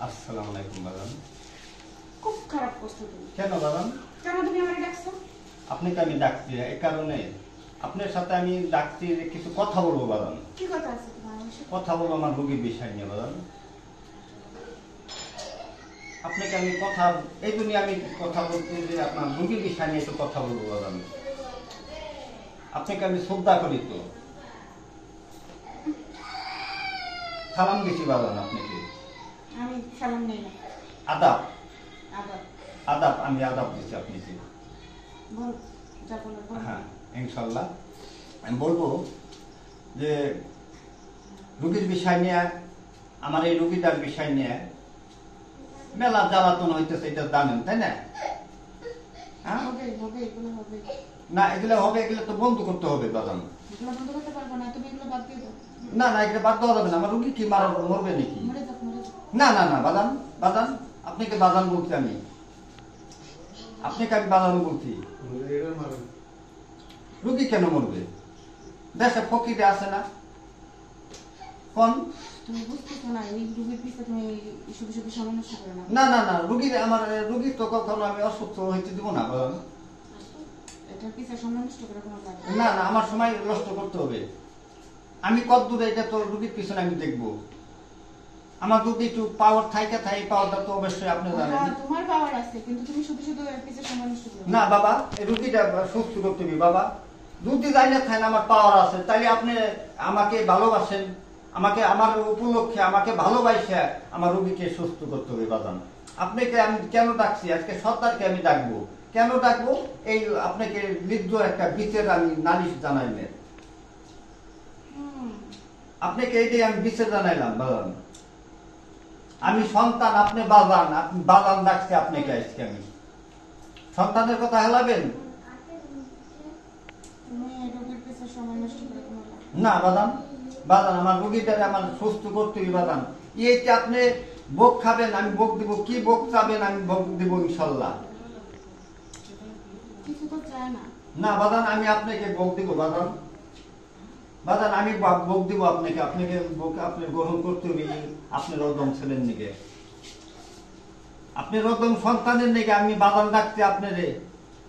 আসসালামু আলাইকুম বাজান। খুব খারাপ করছো তুমি। কেন বাজান? কেন তুমি আমাকে ডাকছো? আপনাকে আমি ডাকছি এই কারণে, আপনার সাথে আমি ডাকছি যে কিছু কথা বলবো বাজান। কি কথা আছে তোমার আমার সাথে? কথা বলবো আমার রোগীর বিষয় নিয়ে বাজান। আপনাকে আমি কথা এই জন্য আমি কথা বলতে যে আপনার রোগীর বিষয় নিয়ে একটু কথা বলবো বাজান। আপনাকে আমি শ্রদ্ধা করি তো, সালাম দিছি বাজান আপনাকে। আমি সালাম নেই না। আদাব আবার আদাব, আমি আদাব দিচ্ছি আপনাকে। বল, যা বলার বল। হ্যাঁ ইনশাল্লাহ আমি বলবো যে রোগীর বিষয় নিয়ে, আমার এই রোগীটার বিষয় নিয়ে মেলা জ্বালাতন হইতেছে, এটা জানেন তাই না? হ্যাঁ হবে হবে, এগুলো হবে। না এগুলো হবে, এগুলো তো বন্ধ করতে হবে বাদাম। এগুলো বন্ধ করতে পারবো না, তুমি এগুলো বাদ দিয়ে দাও। না না এগুলো বাদ দেওয়া যাবে না। আমার রোগী কি মরবে নাকি? মরে যাক, মরে যাক। না না না বাদাম বাদাম, আপনাকে বাদাম বলছি আমি, আপনাকে আমি বাদাম বলছি। রোগী কেন মরবে? দেশে ফকিরে আছে না কোন? তুমি বুঝতেছো না, এই রোগীর পিছনে তুমি শুধু শুধু সময় নষ্ট করো না। না না না রোগীর, আমার রোগীর তো কখনো আমি অসুস্থ হইতে দিব না বাদাম। এটার পিছনে সময় নষ্ট করে কোনো লাভ নেই। না না আমার সময় নষ্ট করতে হবে। আমি কত দূরে এটা তো রোগীর পিছনে আমি দেখবো। আমার যদি একটু পাওয়ার থাকে তাই এই পাওয়ারটা তো অবশ্যই আপনি জানেন। হ্যাঁ, তোমার পাওয়ার আছে, কিন্তু তুমি শুধু শুধু এর পিছনে সময় নষ্ট করো না বাবা, এই রুগীটা সুস্থ করতে হবে বাবা। যদি যাই না থাকেন আমার পাওয়ার আছে, তাইলে আপনি আমাকে ভালোবাসেন, আমাকে আমার উপলক্ষে আমাকে ভালোবাসে আমার রুগীকে সুস্থ করতে হবে বাজান। আপনাকে আমি কেন ডাকছি আজকে, সরকারকে আমি ডাকবো। কেন ডাকবো? এই আপনাকে লিপ্ত একটা বিচার আমি নালিশ জানাইলেন, আপনাকে এইটাই আমি বিচার জানাইলাম বাজান। আমি সন্তান, আপনি বাজান, আপনি বাজান ডাকছি আপনাকে আজকে আমি। সন্তানের কথা হেলাবেন তুমি এই রোগীর পিছনে সময় নষ্ট করে কোনো লাভ নেই। না বাদাম। বাদাম আমার রোগীটারে আমার সুস্থ করতে হবে বাদাম। এই যে আপনি ভোগ খাবেন আমি ভোগ দিব, কি ভোগ চাবেন আমি ভোগ দিব ইনশাল্লাহ। কিছু তো চায় না। না বাদান, আমি আপনাকে ভোগ দিব বাদান। বাদান আমি ভোগ দিব আপনাকে, আপনাকে ভোগ আপনি গ্রহণ করতে হবে। আপনার অদম ছেলের নিকে, আপনার অদম সন্তানের নিকে আমি বাদান ডাকতে আপনার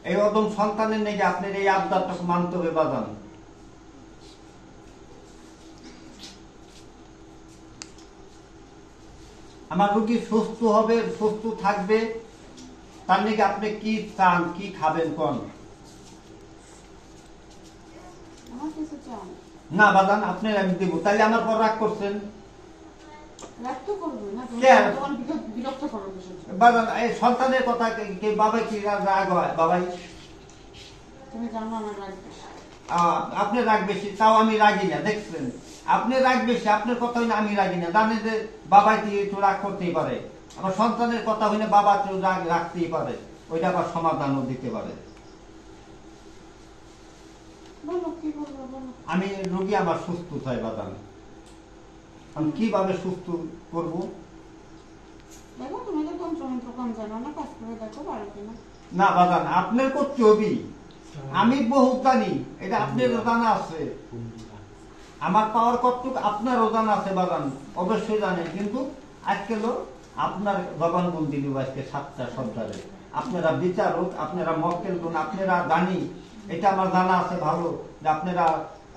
এই অদম সন্তানের নিকে আপনার এই আবদারটা মানতে হবে বাদান। আমার রোগী সুস্থ হবে, সুস্থ থাকবে, তার নাকি আপনি কি চান, কি খাবেন কোন? আমার কিছু চাও না। না বাদান আপনার আমি দেবো। তাইলে আমার পর রাগ করছেন রাগ তো করবোই না, কেন? তোমার বিরক্ত করো বিষয়। বাদান। এই সন্তানের কথা কে বাবাই কি রাগ হয় বাবাই? তুমি জানো আমার রাগ বেশি। আপনি রাগ বেশি, তাও আমি রাগি না, দেখছেন? আপনি রাগ বেশি, আপনার কথা হইলে আমি রাগি না। জানেন যে বাবাই কি একটু রাগ করতেই পারে, আমার সন্তানের কথা হইলে বাবা একটু রাগ রাখতেই পারে, ওইটা আবার সমাধানও দিতে পারে। বলো কি বলবো, বলো। আমি রোগী আমার সুস্থ চাই বাদান। আমি কিভাবে সুস্থ করব? দেখো তুমি তো তন্ত্র মন্ত্র কম জানো না, কাজ করে দেখো পারো কিনা। না বাদান, আপনার করতে হবে। আমি বহুত জানি, এটা আপনারও জানা আছে। আমার পাওয়ার কতটুকু আপনারও জানা আছে বাদান, অবশ্যই জানেন। কিন্তু আজকে আপনার জবানবন্দি দিব আজকে 7টা সপ্তাহে। আপনারা বিচারক, আপনারা মক্কেল গুণ, আপনারা জানি, এটা আমার জানা আছে ভালো যে আপনারা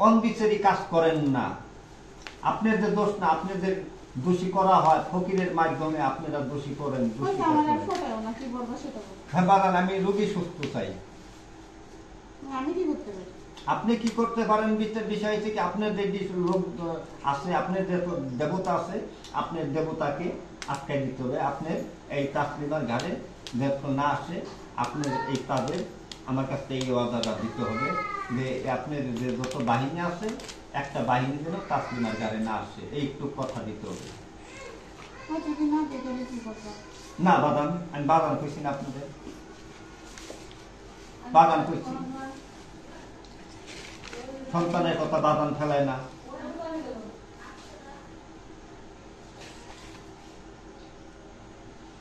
অনবিচারী কাজ করেন না। আপনাদের দোষ না, আপনাদের দোষী করা হয় ফকিরের মাধ্যমে, আপনারা দোষী করেন। দোষী আমার করেন। আর ফোটাও না, কি বলবো সেটা বলো। হ্যাঁ বাদান, আমি রোগী সুস্থ চাই। আমি কি করতে পারি? আপনি কি করতে পারেন? বিষয় হচ্ছে কি, আপনার যে লোক আছে, আপনার যে দেবতা আছে, আপনার দেবতাকে আটকাই দিতে হবে। আপনার এই তাসলিমার ঘাড়ে যেন না আসে, আপনার এই কাজে আমার কাছে এই অর্ডারটা দিতে হবে যে আপনার যে যত বাহিনী আছে, একটা বাহিনী যেন তাসলিমার ঘাড়ে না আসে, এই একটু কথা দিতে হবে। যদি না দেখে কি করবো? না বাদাম, আমি বাদাম কইছি না আপনাদের, বাদাম কইছি। সন্তানের কথা বাদান ফেলায় না।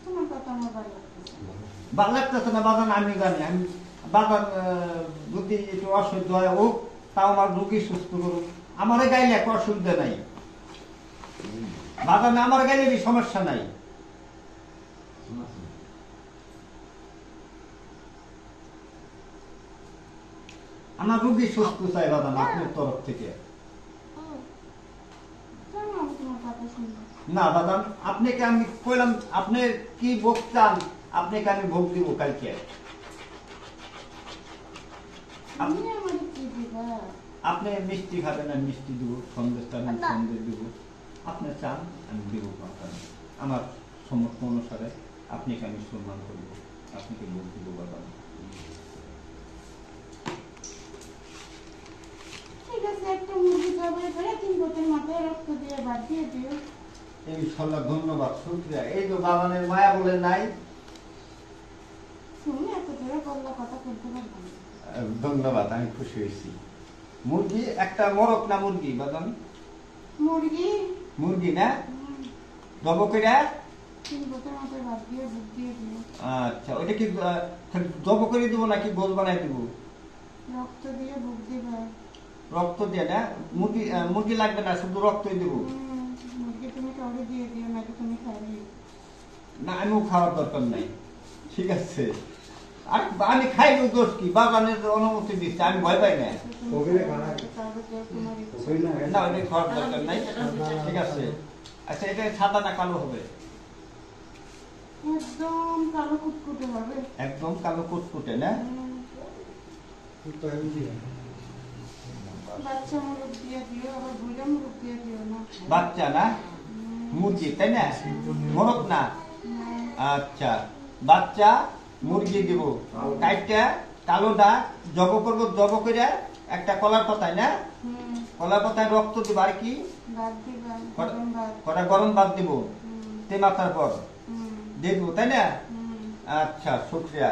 তোমার কথা আমার ভালো লাগতেছে। ভালো লাগতেছে না বাদান, আমি জানি। আমি বাদান যদি একটু অসহ্য হয় হোক, তাও আমার রোগী সুস্থ করুক, আমার গাইলে এক অসুবিধা নাই বাদান, আমার গাইলে সমস্যা নাই। আমার রুগী সুস্থ চাই বাদান আপনার তরফ থেকে। ও, কেন আমি তোমার কথা শুনবো? না বাদান, আপনাকে আমি কইলাম আপনি কি ভোগ চান, আপনাকে আমি ভোগ দিব কালকে। তুমি আমার কি দিবা? আপনি মিষ্টি খাবেন, আমি মিষ্টি দিব, সন্দেশ খাবেন সন্দেশ দিব। আপনি চান আমি দিব বাদান। আমার সমর্থ অনুসারে আপনাকে আমি সম্মান করব, আপনাকে ভোগ দিব বাদান। ঠিক আছে, একটা মুরগি জবাই করে 3 বোতল মাথায় রক্ত দিয়ে বাদ দিয়ে দিও। ইনশাল্লাহ, ধন্যবাদ, শুকরিয়া। এই তো বাগানের মায়া বলে নাই। তুমি এত জোরে বললে কথা বলতে পারবো না। ধন্যবাদ, আমি খুশি হয়েছি। মুরগি একটা মরক না মুরগি বাদাম? মুরগি মুরগি না জব করে? 3 বোতল মাথায় বাদ দিয়ে বুক দিয়ে দিও। আচ্ছা, ওইটা কি জব করে দিব নাকি গোল বানাই দিব? রক্ত দিয়ে বুক দিবা। রক্ত দিয়ে না? মুরগি মুরগি লাগবে না, শুধু রক্তই দেবো। মুরগি তুমি কাউরে দিয়ে দিও, নাকি তুমি খাবে। না, আমিও খাওয়ার দরকার নাই। ঠিক আছে, আর আমি খাইব, দোষ কি? বাগানের অনুমতি দিচ্ছে, আমি ভয় পাই না। না, ওইটা খাওয়ার দরকার নাই। ঠিক আছে। আচ্ছা, এটা সাদা না কালো হবে? একদম কালো কুটকুটে হবে। একদম কালো কুটকুটে না? বাচ্চা মুরগ দিয়ে দিও, আবার বুড়া মুরগ দিয়ে দিও না। বাচ্চা না মুরগি, তাই না? মরক না? আচ্ছা, বাচ্চা মুরগি দিব। কাইটটা কালোটা জব করবো, জব করে একটা কলার পাতায় না, কলার পাতায় রক্ত দিব। আর কি? বাদ দিবা, গরম ভাত। কটা গরম ভাত দিব, তে মাথার পর হুম, দিয়ে দিব, তাই না? হুম। আচ্ছা, শুক্রিয়া।